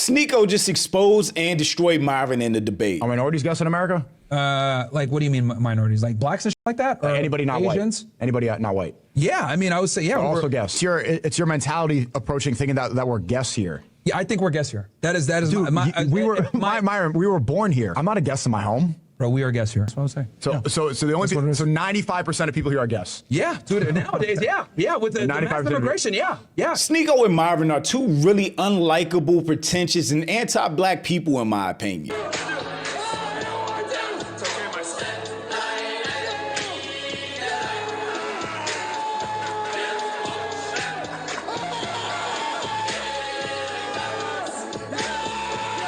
Sneako just exposed and destroyed Myron in the debate. Are minorities guests in America? Like, what do you mean minorities? Like blacks and shit like that? Or anybody not Asians? white? Anybody not white? Yeah, I mean, I would say, yeah. Also guests. It's your mentality approaching thinking that we're guests here. Yeah, I think we're guests here. That is Dude, Myron, we were born here. I'm not a guest in my home. Bro, we are guests here. That's what I was saying. So the only so 95% of people here are guests. Yeah, dude. Nowadays, yeah, with the mass immigration, yeah. Sneako and Myron are two really unlikable, pretentious, and anti-black people, in my opinion.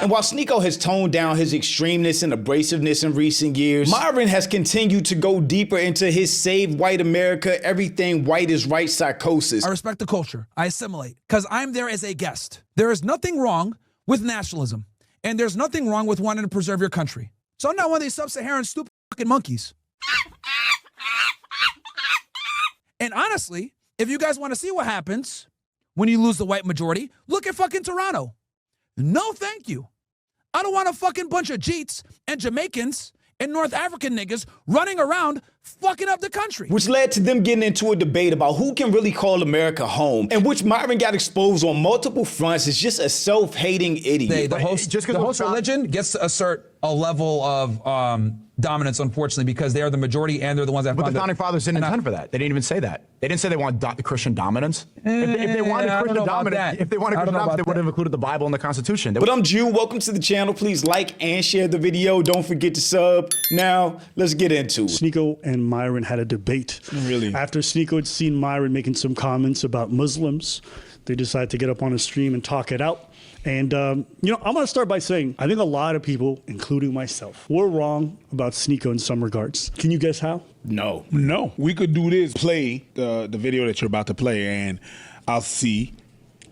And while Sneako has toned down his extremeness and abrasiveness in recent years, Myron has continued to go deeper into his save white America, everything white is right psychosis. I respect the culture. I assimilate because I'm there as a guest. There is nothing wrong with nationalism, and there's nothing wrong with wanting to preserve your country. So I'm not one of these sub-Saharan stupid fucking monkeys. And honestly, if you guys want to see what happens when you lose the white majority, look at fucking Toronto. No, thank you. I don't want a fucking bunch of Jeets and Jamaicans and North African niggas running around fucking up the country. Which led to them getting into a debate about who can really call America home, in which Myron got exposed on multiple fronts as just a self-hating idiot. The host religion gets to assert a level of dominance, unfortunately, because they are the majority and they're the ones that. But the founding fathers didn't intend for that. They didn't even say that. They didn't say they want Christian dominance. If they wanted Christian dominance, they would have included the Bible in the Constitution. But I'm Jew. Welcome to the channel. Please like and share the video. Don't forget to sub. Now let's get into it. Sneako and Myron had a debate. Really? After Sneako had seen Myron making some comments about Muslims, they decided to get up on a stream and talk it out. And, I'm going to start by saying, I think a lot of people, including myself, were wrong about Sneako in some regards. Can you guess how? No. We could do this, play the video that you're about to play, and I'll see,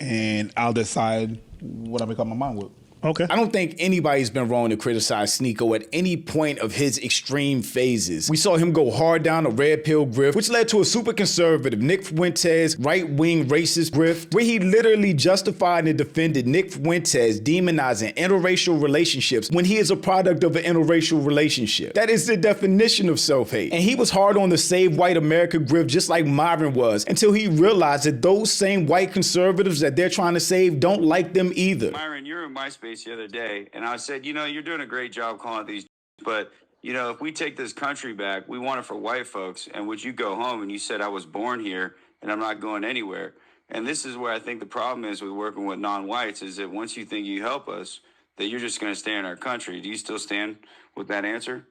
and I'll decide what I make up my mind with. Okay. I don't think anybody's been wrong to criticize Sneako at any point of his extreme phases. We saw him go hard down a red pill grift, which led to a super conservative Nick Fuentes right-wing racist grift, where he literally justified and defended Nick Fuentes demonizing interracial relationships when he is a product of an interracial relationship. That is the definition of self-hate. And he was hard on the Save White America grift just like Myron was, until he realized that those same white conservatives that they're trying to save don't like them either. Myron, you're in MySpace the other day, and I said, you're doing a great job calling it these, but, if we take this country back, we want it for white folks, and would you go home? And you said, I was born here, and I'm not going anywhere. And this is where I think the problem is with working with non-whites, is that once you think you help us, that you're just going to stay in our country. Do you still stand with that answer?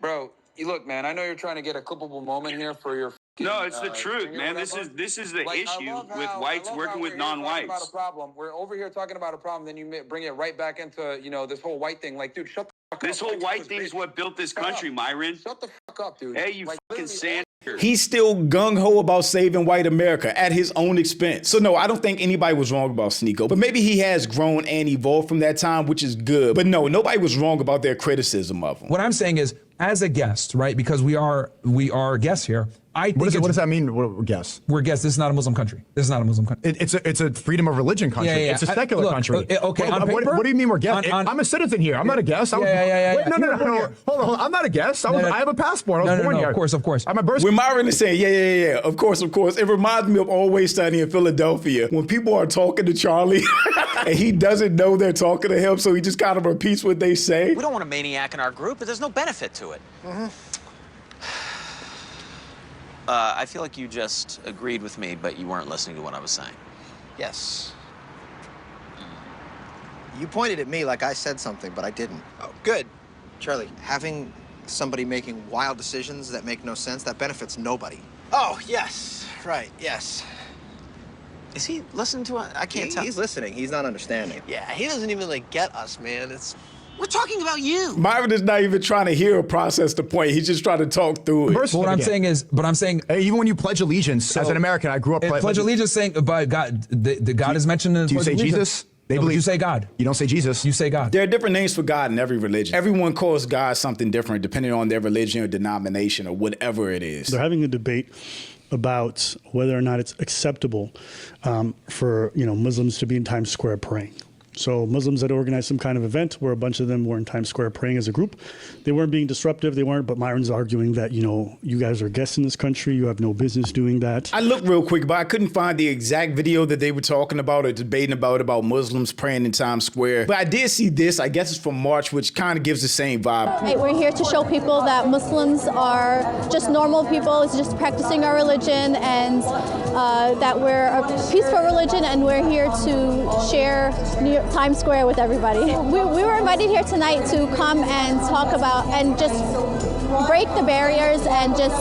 Bro, look, man, I know you're trying to get a clippable moment here for your... No, it's the truth, man. This is the issue with whites working with non-whites. We're over here talking about a problem, then you bring it right back into, this whole white thing. Like, dude, shut the fuck up. This whole white thing is what built this country, Myron. Shut the fuck up, dude. Hey, you fucking sand. He's still gung-ho about saving white America at his own expense. So no, I don't think anybody was wrong about Sneako, but maybe he has grown and evolved from that time, which is good. But no, nobody was wrong about their criticism of him. What I'm saying is, as a guest, right, because we are guests here, I think what does that mean? We're guests. We're guests. This is not a Muslim country. This is not a Muslim country. It's a freedom of religion country. Yeah. It's a secular country. Okay. What do you mean we're guests? I'm a citizen here. I'm not a guest. Yeah. Wait, no. Hold on. I'm not a guest. I have a passport. I was born here. Of course. I'm a birth. When Myron is saying, yeah, of course. It reminds me of Always Sunny in Philadelphia when people are talking to Charlie and he doesn't know they're talking to him, so he just kind of repeats what they say. We don't want a maniac in our group, but there's no benefit to it. I feel like you just agreed with me, but you weren't listening to what I was saying. Yes. You pointed at me like I said something, but I didn't. Oh, good. Charlie, having somebody making wild decisions that make no sense, that benefits nobody. Oh, yes. Right, yes. Is he listening to it? I can't tell. He's listening. He's not understanding. Yeah, he doesn't even, get us, man. We're talking about you. Myron is not even trying to hear or process the point. He's just trying to talk through it. But what I'm saying is, even when you pledge allegiance, as an American, I grew up pledge allegiance saying, but God, the God is mentioned in. Do you say Jesus? They believe. You say God. You don't say Jesus. You say God. There are different names for God in every religion. Everyone calls God something different depending on their religion or denomination or whatever it is. They're having a debate about whether or not it's acceptable for Muslims to be in Times Square praying. So Muslims had organized some kind of event where a bunch of them were in Times Square praying as a group. They weren't being disruptive, they weren't, but Myron's arguing that, you guys are guests in this country, you have no business doing that. I looked real quick, but I couldn't find the exact video that they were talking about or debating about Muslims praying in Times Square. But I did see this, I guess it's from March, which kind of gives the same vibe. Right, we're here to show people that Muslims are just normal people, it's just practicing our religion, and that we're a peaceful religion, and we're here to share Times Square with everybody. We were invited here tonight to come and talk about and just break the barriers and just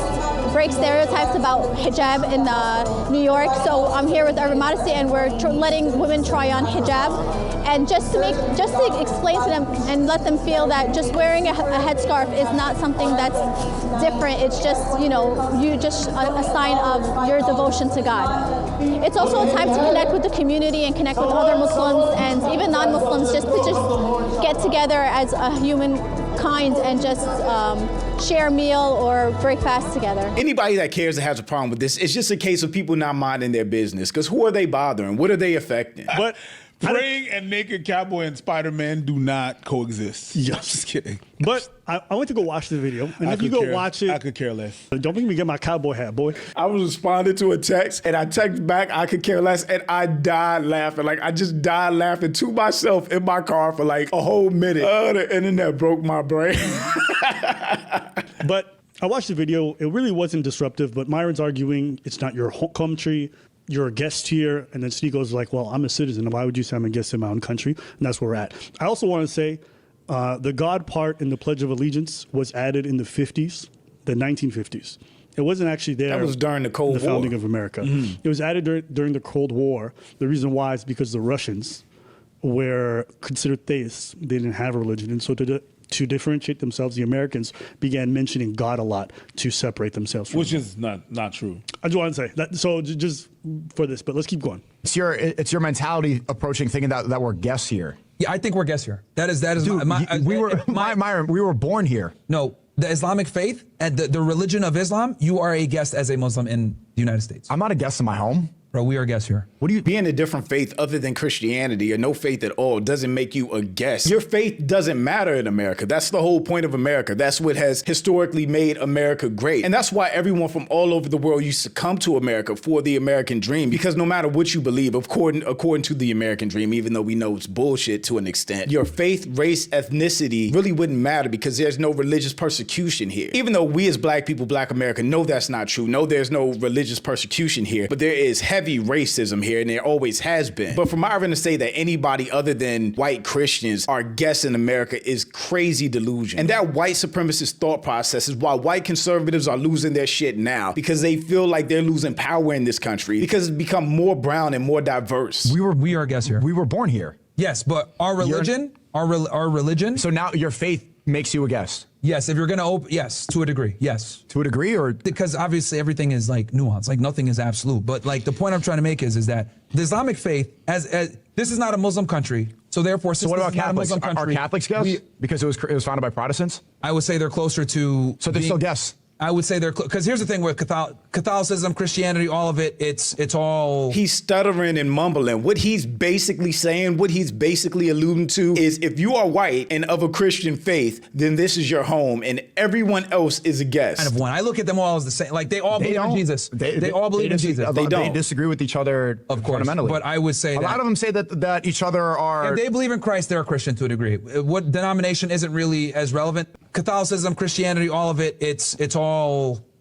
break stereotypes about hijab in New York. So I'm here with Urban Modesty, and we're letting women try on hijab, and just to explain to them and let them feel that just wearing a headscarf is not something that's different. It's just, you just a sign of your devotion to God. It's also a time to connect with the community and connect with other Muslims and even non-Muslims, just to get together as a human kind and just share a meal or break fast together. Anybody that cares that has a problem with this, it's just a case of people not minding their business. Because who are they bothering? What are they affecting? But praying and naked cowboy and Spider-Man do not coexist. Yeah. Just kidding. But I went to go watch the video, and if you go watch it, I could care less. Don't make me get my cowboy hat, boy. I was responding to a text, and I texted back, I could care less, and I died laughing. Like, I just died laughing to myself in my car for like a whole minute. The internet broke my brain. But I watched the video. It really wasn't disruptive, but Myron's arguing it's not your home country. You're a guest here. And then Sneako's like, well, I'm a citizen. Why would you say I'm a guest in my own country? And that's where we're at. I also want to say the God part in the Pledge of Allegiance was added in the 50s, the 1950s. It wasn't actually there. That was during the Cold War. The founding of America. Mm-hmm. It was added during the Cold War. The reason why is because the Russians were considered theists. They didn't have a religion. And so to differentiate themselves, the Americans began mentioning God a lot to separate themselves from Which is not true. I just want to say that. So just for this, but let's keep going. It's your mentality approaching thinking that we're guests here. Yeah, I think we're guests here. That is Dude, Myron, we were born here. No, the Islamic faith and the religion of Islam, you are a guest as a Muslim in the United States. I'm not a guest in my home. Bro, we are guests here. What do you being a different faith other than Christianity or no faith at all doesn't make you a guest. Your faith doesn't matter in America. That's the whole point of America. That's what has historically made America great. And that's why everyone from all over the world used to come to America for the American dream. Because no matter what you believe, according to the American dream, even though we know it's bullshit to an extent, your faith, race, ethnicity really wouldn't matter because there's no religious persecution here. Even though we as black people, black America, know that's not true. No, there's no religious persecution here. But there is heavy racism here, and there always has been. But for Myron to say that anybody other than white Christians are guests in America is crazy delusion. And that white supremacist thought process is why white conservatives are losing their shit now, because they feel like they're losing power in this country because it's become more brown and more diverse. We are guests here. We were born here. Yes, but our religion, our religion. So now your faith makes you a guest. Yes, if you're gonna open, yes, to a degree, yes. To a degree, or because obviously everything is like nuanced, like nothing is absolute. But like the point I'm trying to make is that the Islamic faith, as this is not a Muslim country, so therefore, since so what about this is Catholics? Not a Muslim country, are Catholics guests? Because it was founded by Protestants. I would say they're closer to. So they're still guests. I would say they're because here's the thing with Catholicism, Christianity, all of it. It's all. He's stuttering and mumbling. What he's basically saying, what he's basically alluding to, is if you are white and of a Christian faith, then this is your home, and everyone else is a guest. Kind of one. I look at them all as the same. Like they all believe in Jesus. They all believe in Jesus. They don't. They disagree with each other, of course, fundamentally. But I would say a lot of them say that each other are. If they believe in Christ, they're a Christian to a degree. What denomination isn't really as relevant. Catholicism, Christianity, all of it.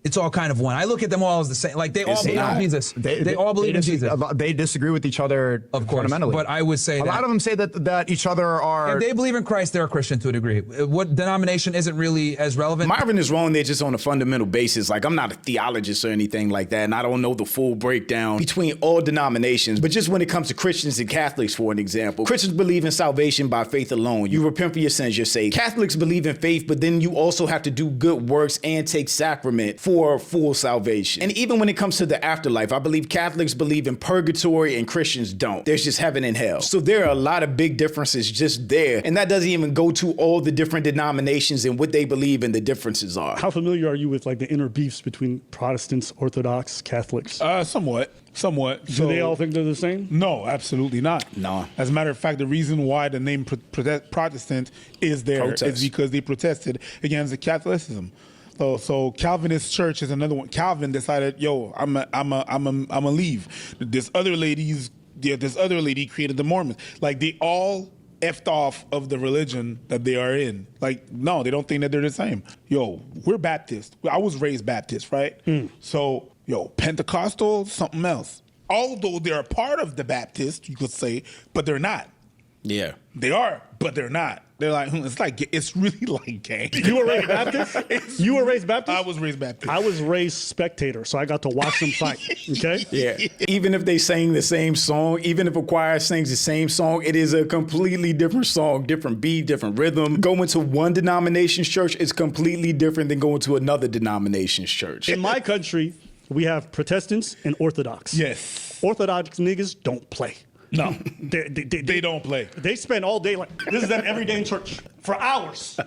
It's all kind of one. I look at them all as the same. Like they all believe in Jesus. They all believe in Jesus. They disagree with each other, of course, fundamentally. But I would say a lot of them say that each other are. If they believe in Christ, they're a Christian to a degree. What denomination isn't really as relevant. Myron is wrong there just on a fundamental basis. Like I'm not a theologist or anything like that, and I don't know the full breakdown between all denominations. But just when it comes to Christians and Catholics, for an example, Christians believe in salvation by faith alone. You repent for your sins, you're saved. Catholics believe in faith, but then you also have to do good works and take sacrament for for full salvation. And even when it comes to the afterlife, I believe Catholics believe in purgatory and Christians don't. There's just heaven and hell. So there are a lot of big differences just there. And that doesn't even go to all the different denominations and what they believe and the differences are. How familiar are you with like the inner beefs between Protestants, Orthodox, Catholics? Somewhat. Do they all think they're the same? No, absolutely not. No. As a matter of fact, the reason why the name Protestant is there is because they protested against Catholicism. So Calvinist church is another one. Calvin decided, yo, I'm a leave. This other lady created the Mormons. Like, they all effed off of the religion that they are in. Like, no, they don't think that they're the same. Yo, we're Baptist. I was raised Baptist, right? So, yo, Pentecostal, something else. Although they're a part of the Baptist, you could say, but they're not. Yeah. They are, but they're not. They're like, it's really like gay. You were raised Baptist? You were raised Baptist? I was raised Baptist. I was raised spectator, so I got to watch them fight, okay? Yeah. Even if they sing the same song, even if a choir sings the same song, it is a completely different song, different beat, different rhythm. Going to one denomination's church is completely different than going to another denomination's church. In my country, we have Protestants and Orthodox. Yes. Orthodox niggas don't play. No, they don't play. They spend all day like, this is them every day in church for hours.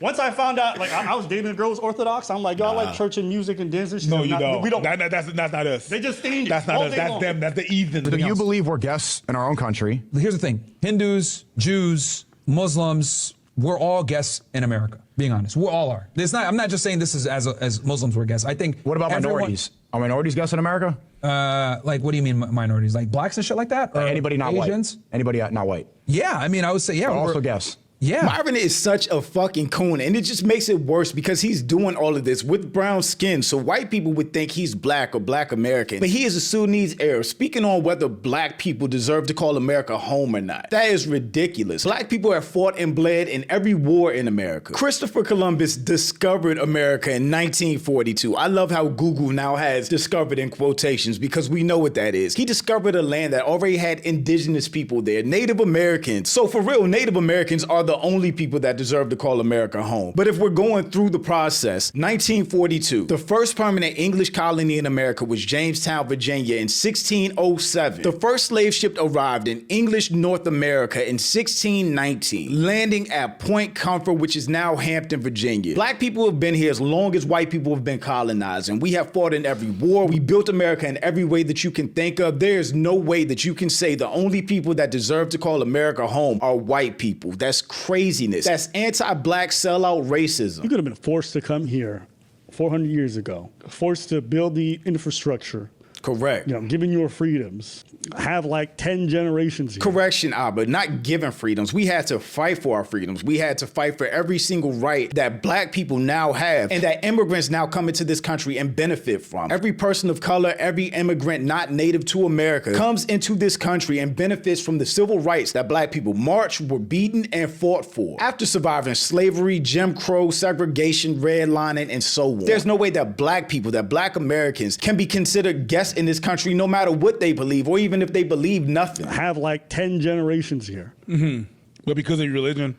Once I found out, like, I was dating a girl who's Orthodox, I'm like, y'all like church and music and dances? No, you don't. We don't. That's not us. They just themed it. That's not all us. day That's long. them. That's the heathen. Do you believe we're guests in our own country? Here's the thing. Hindus, Jews, Muslims, we're all guests in America, being honest. We all are. I'm not just saying this is as Muslims were guests. I think. What about minorities? Are minorities guests in America? Like, what do you mean minorities? Like blacks and shit like that? Or anybody not Asians? white? Anybody not white? Yeah, I mean, I would say, yeah. We're also guests. Yeah. Myron is such a fucking coon, and it just makes it worse because he's doing all of this with brown skin, so white people would think he's black or black American. But he is a Sudanese Arab, speaking on whether black people deserve to call America home or not. That is ridiculous. Black people have fought and bled in every war in America. Christopher Columbus discovered America in 1942. I love how Google now has discovered in quotations because we know what that is. He discovered a land that already had indigenous people there, Native Americans. So for real, Native Americans are the only people that deserve to call America home. But if we're going through the process, 1942, the first permanent English colony in America was Jamestown, Virginia in 1607. The first slave ship arrived in English North America in 1619, landing at Point Comfort, which is now Hampton, Virginia. Black people have been here as long as white people have been colonized, and we have fought in every war. We built America in every way that you can think of. There is no way that you can say the only people that deserve to call America home are white people. That's craziness. That's anti-black sellout racism. You could have been forced to come here 400 years ago, forced to build the infrastructure. Correct. You know, giving your freedoms. Have like 10 generations here. Correction, Abba, not given freedoms. We had to fight for our freedoms. We had to fight for every single right that black people now have and that immigrants now come into this country and benefit from. Every person of color, every immigrant not native to America comes into this country and benefits from the civil rights that black people marched, were beaten, and fought for. After surviving slavery, Jim Crow, segregation, redlining, and so on. There's no way that black people, that black Americans can be considered guests in this country no matter what they believe or even if they believe nothing. Have like 10 generations here. But because of your religion.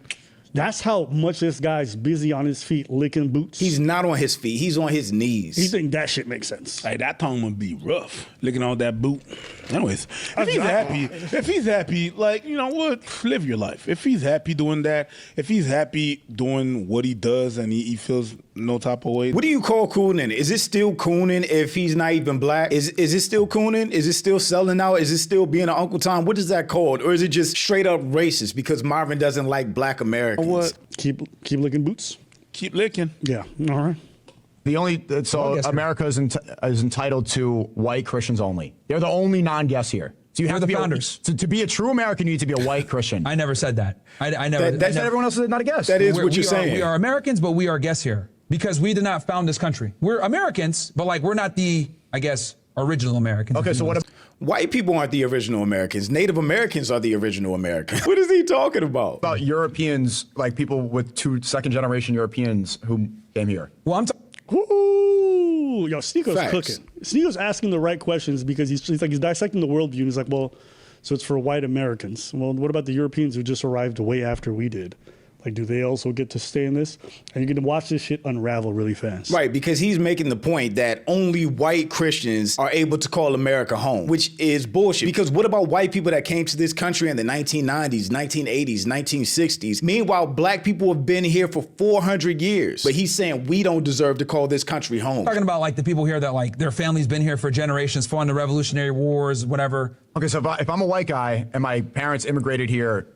That's how much this guy's busy on his feet licking boots. He's not on his feet. He's on his knees. You think that shit makes sense? Hey, that tongue would be rough, licking on that boot. Anyways, if he's happy, like, you know what, live your life. If he's happy doing that, if he's happy doing what he does and he feels no type of way. What do you call cooning? Is it still cooning if he's not even black? Is it still cooning? Is it still selling out? Is it still being an Uncle Tom? What is that called? Or is it just straight up racist because Myron doesn't like black Americans? What? Keep licking boots? Keep licking. Yeah, all right. The only America is entitled to white Christians only. They're the only non-guests here. So you have to be founders. To be a true American, you need to be a white Christian. I never said that. I never. That said everyone else is not a guest. That is what you're saying. We are Americans, but we are guests here because we did not found this country. We're Americans, but like we're not the, I guess, original Americans. Okay, so what? White people aren't the original Americans. Native Americans are the original Americans. What is he talking about? About Europeans, like people with second-generation Europeans who came here. Well, I'm Ooh, yo, Sneako's Facts. cooking. Sneako's asking the right questions because he's dissecting the worldview. And he's like, well, so it's for white Americans. Well, what about the Europeans who just arrived way after we did? Like, do they also get to stay in this? And you're going to watch this shit unravel really fast. Right, because he's making the point that only white Christians are able to call America home, which is bullshit. Because what about white people that came to this country in the 1990s, 1980s, 1960s? Meanwhile, black people have been here for 400 years. But he's saying we don't deserve to call this country home. Talking about like the people here that like their family's been here for generations, fought in the Revolutionary Wars, whatever. Okay, so if I'm a white guy and my parents immigrated here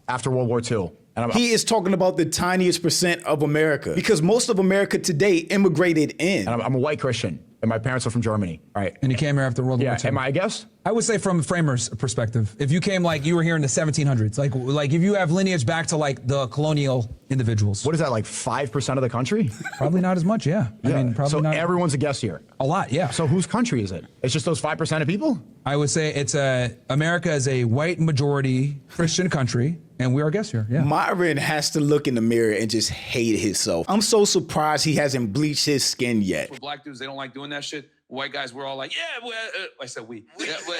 after World War II, he is talking about the tiniest percent of America, because most of America today immigrated in. And I'm a white Christian, and my parents are from Germany, right? And you came here after World War II. Am I a guess? I would say from framers' perspective, if you came like you were here in the 1700s, like if you have lineage back to like the colonial individuals. What is that, like 5% of the country? Probably not as much, yeah. I mean, probably so not. Everyone's a guest here. A lot, yeah. So whose country is it? It's just those 5% of people? I would say it's America is a white majority Christian country, and we are guests here. Yeah. Myron has to look in the mirror and just hate himself. I'm so surprised he hasn't bleached his skin yet. For black dudes, they don't like doing that shit. White guys, we're all like, yeah, well, I said we. Yeah, but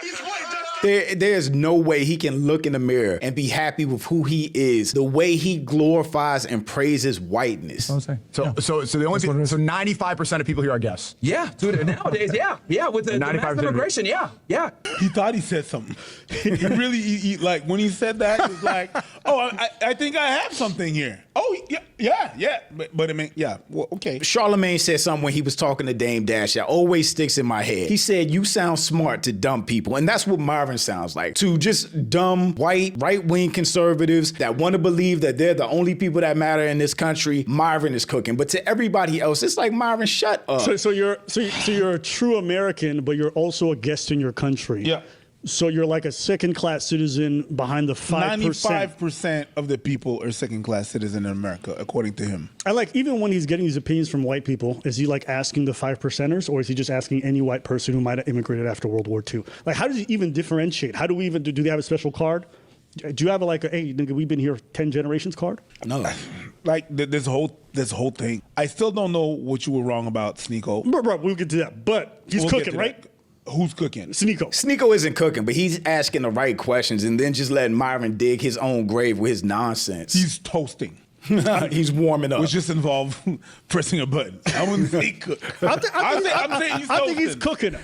He's white. There's no way he can look in the mirror and be happy with who he is, the way he glorifies and praises whiteness. I'll say. So the only people, so 95% of people here are guests. Yeah, dude, nowadays, yeah, with the mass immigration, yeah. He thought he said something. He really, like, when he said that, he was like, oh, I think I have something here. Oh, yeah. But I mean, yeah, well, okay. Charlemagne said something when he was talking to Dame Dash that always sticks in my head. He said, you sound smart to dumb people. And that's what Myron sounds like. To just dumb, white, right-wing conservatives that want to believe that they're the only people that matter in this country, Myron is cooking. But to everybody else, it's like, Myron, shut up. So you're a true American, but you're also a guest in your country. Yeah. So you're like a second-class citizen behind the 5%. 95% of the people are second-class citizens in America, according to him. I like, even when he's getting these opinions from white people, is he like asking the 5%ers, or is he just asking any white person who might have immigrated after World War II? Like, how does he even differentiate? How do we even, do they have a special card? Do you have a, like, hey, nigga, we've been here 10 generations card? No. Like, this whole thing. I still don't know what you were wrong about, Sneako. Bro, we'll get to that. But he's cooking, right? Who's cooking? Sneako isn't cooking, but he's asking the right questions and then just letting Myron dig his own grave with his nonsense. He's toasting. He's warming up. Which just involved pressing a button. I wouldn't say cook. I'm saying he's toasting. I think he's cooking.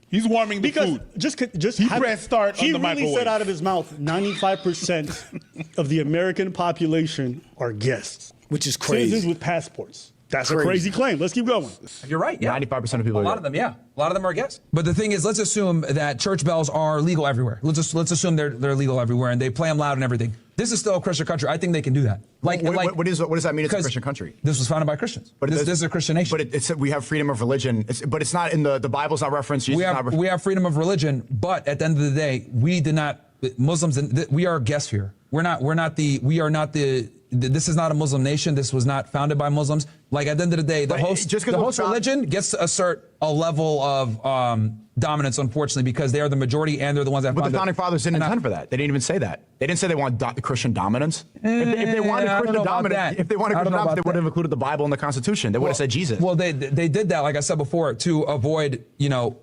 He's warming the food. Just he pressed start on the microwave. He really said out of his mouth, 95% of the American population are guests. Which is crazy. Citizens with passports. That's a crazy claim. Let's keep going. You're right. Yeah. 95% of people. A lot of them, yeah. A lot of them are guests. But the thing is, let's assume that church bells are legal everywhere. Let's assume they're legal everywhere and they play them loud and everything. This is still a Christian country. I think they can do that. What does that mean? It's a Christian country. This was founded by Christians. But this is a Christian nation. But we have freedom of religion. But it's not in the Bible's not referenced. We have freedom of religion. But at the end of the day, we did not. Muslims. We are guests here. We are not the. This is not a Muslim nation. This was not founded by Muslims. Like, at the end of the day, the host religion gets to assert a level of dominance, unfortunately, because they are the majority and they're the ones that. But the founding fathers didn't intend for that. They didn't even say that. They didn't say they want Christian dominance. If they wanted Christian dominance, they would have included the Bible in the Constitution. They would have said Jesus. Well, they did that, like I said before, to avoid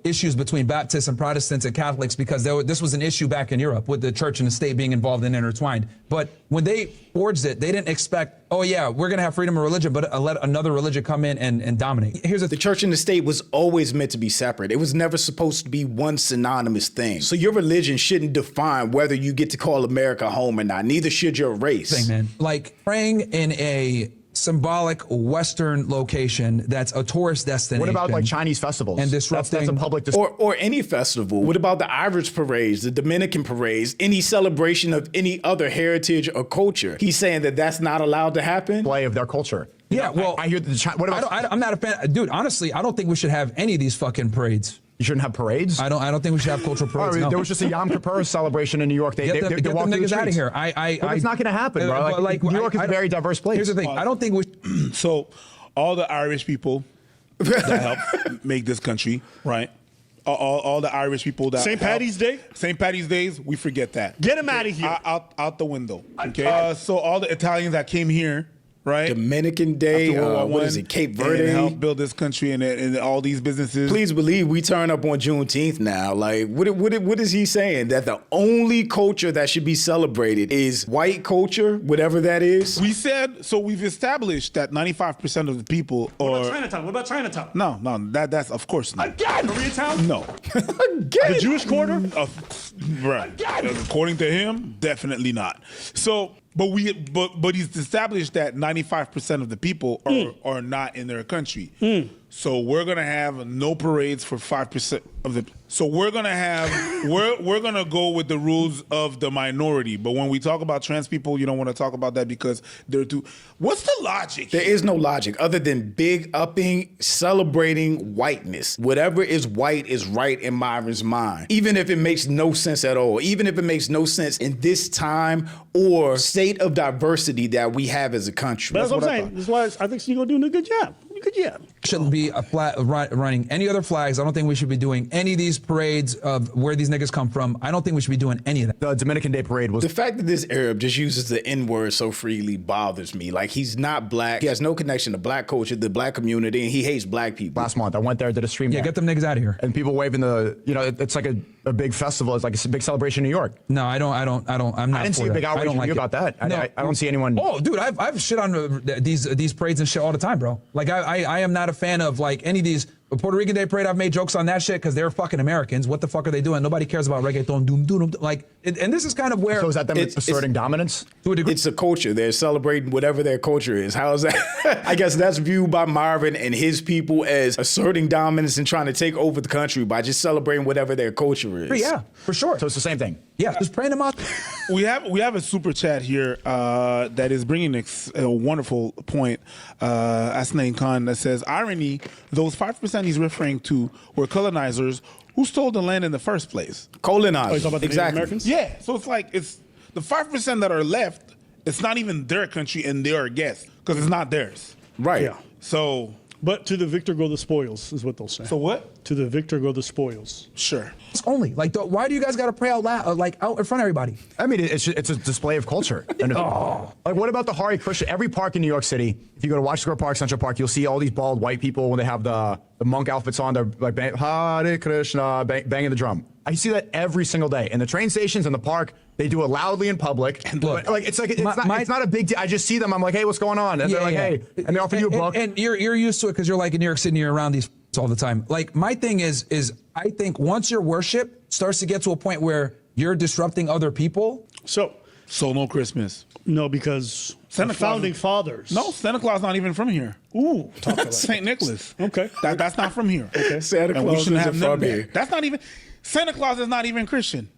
issues between Baptists and Protestants and Catholics, because this was an issue back in Europe with the church and the state being involved and intertwined. But when they forged it, they didn't expect, oh yeah, we're going to have freedom of religion, but let another religion come in and dominate. The church and the state was always meant to be separate. It was never supposed to be one synonymous thing. So your religion shouldn't define whether you get to call America home or not. Neither should your race. Man. Like praying in a symbolic Western location that's a tourist destination. What about like Chinese festivals? And disrupting that's a public or any festival. What about the Irish parades, the Dominican parades, any celebration of any other heritage or culture? He's saying that that's not allowed to happen. Play of their culture. Yeah, well, I hear what about? I'm not a fan, dude. Honestly, I don't think we should have any of these fucking parades. You shouldn't have parades? I don't think we should have cultural parades. No. There was just a Yom Kippur celebration in New York. Get them niggas out of here. It's not going to happen, bro. New York is a very diverse place. Here's the thing. I don't think we. So, all the Irish people that helped make this country, right? All the Irish people that St. Patty's Day? St. Patty's Days, we forget that. Get them out of here. Out the window. Okay. So all the Italians that came here, right? Dominican Day, what is it, Cape Verde? And helped build this country and all these businesses. Please believe we turn up on Juneteenth now. Like, what is he saying? That the only culture that should be celebrated is white culture, whatever that is? We said, so we've established that 95% of the people are... What about Chinatown? No, that's of course not. Again! Koreatown? No. Again! The Jewish quarter? Right. Again! According to him, definitely not. So... But he's established that 95% of the people are not in their country. So we're gonna have no parades for 5% of the. So we're gonna have we're gonna go with the rules of the minority. But when we talk about trans people, you don't want to talk about that because they're too. What's the logic? There is no logic other than big upping, celebrating whiteness. Whatever is white is right in Myron's mind, even if it makes no sense at all. Even if it makes no sense in this time or state of diversity that we have as a country. That's what I'm saying. That's why I think Sneako doing a good job. Shouldn't be running any other flags. I don't think we should be doing any of these parades of where these niggas come from. I don't think we should be doing any of that. The Dominican Day Parade was... The fact that this Arab just uses the N-word so freely bothers me. Like, he's not black. He has no connection to black culture, the black community, and he hates black people. Last month, I went there, did a stream. Yeah, get them niggas out of here. And people waving it's like a big festival. It's like a big celebration in New York. No, I'm not. I didn't see a big outrage from you about that. I don't see anyone... Oh, dude, I've shit on these parades and shit all the time, bro. Like, I am not a fan of like any of these. Puerto Rican Day Parade, I've made jokes on that shit because they're fucking Americans. What the fuck are they doing? Nobody cares about reggaeton, doom. Like, and this is kind of where... So is that them asserting dominance? To a degree. It's a culture. They're celebrating whatever their culture is. How is that? I guess that's viewed by Myron and his people as asserting dominance and trying to take over the country by just celebrating whatever their culture is. Yeah, for sure. So it's the same thing. Yeah, just praying them out. We have a super chat here that is bringing a wonderful point. Asnain Khan that says, irony, those 5% he's referring to were colonizers who stole the land in the first place. Colonizers. Oh, you're talking about the Native Americans? Yeah, so it's like it's the 5% that are left. It's not even their country and they are guests because it's not theirs. Right. Yeah. So... But to the victor go the spoils, is what they'll say. So what? To the victor go the spoils. Sure. It's only like, why do you guys got to pray out loud, like out in front of everybody? I mean, it's a display of culture. And like, what about the Hare Krishna? Every park in New York City, if you go to Washington Square Park, Central Park, you'll see all these bald white people when they have the monk outfits on. They're like Hare Krishna, banging the drum. I see that every single day. In the train stations, in the park, they do it loudly in public. And look, like it's not a big deal. I just see them. I'm like, hey, what's going on? And they're like, hey, and they offer you a book. And you're used to it because you're like in New York City, you're around these all the time. Like my thing is I think once your worship starts to get to a point where you're disrupting other people. So no Christmas. No, because Santa founding fathers. No, Santa Claus not even from here. Ooh, talk about St. Nicholas. Okay, that's not from here. Okay, Santa Claus isn't from here. That's not even. Santa Claus is not even Christian.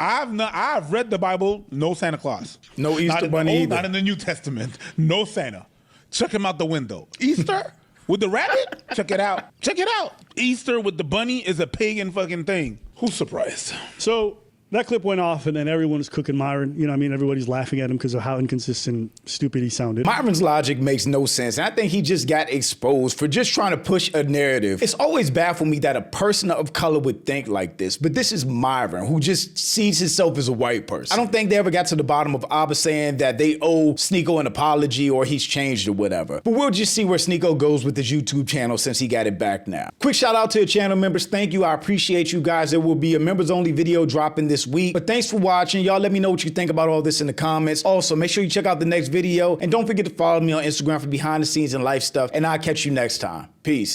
I've read the Bible. No Santa Claus. No Easter bunny either. Not in the New Testament. No Santa. Check him out the window. Easter with the rabbit. Check it out. Check it out. Easter with the bunny is a pagan fucking thing. Who's surprised? So that clip went off, and then everyone was cooking Myron. You know what I mean? Everybody's laughing at him because of how inconsistent, stupid he sounded. Myron's logic makes no sense, and I think he just got exposed for just trying to push a narrative. It's always baffled me that a person of color would think like this, but this is Myron, who just sees himself as a white person. I don't think they ever got to the bottom of Abba saying that they owe Sneako an apology or he's changed or whatever. But we'll just see where Sneako goes with his YouTube channel since he got it back now. Quick shout out to the channel members. Thank you. I appreciate you guys. There will be a members only video dropping this week. But thanks for watching. Y'all let me know what you think about all this in the comments. Also, make sure you check out the next video. And don't forget to follow me on Instagram for behind the scenes and life stuff. And I'll catch you next time. Peace.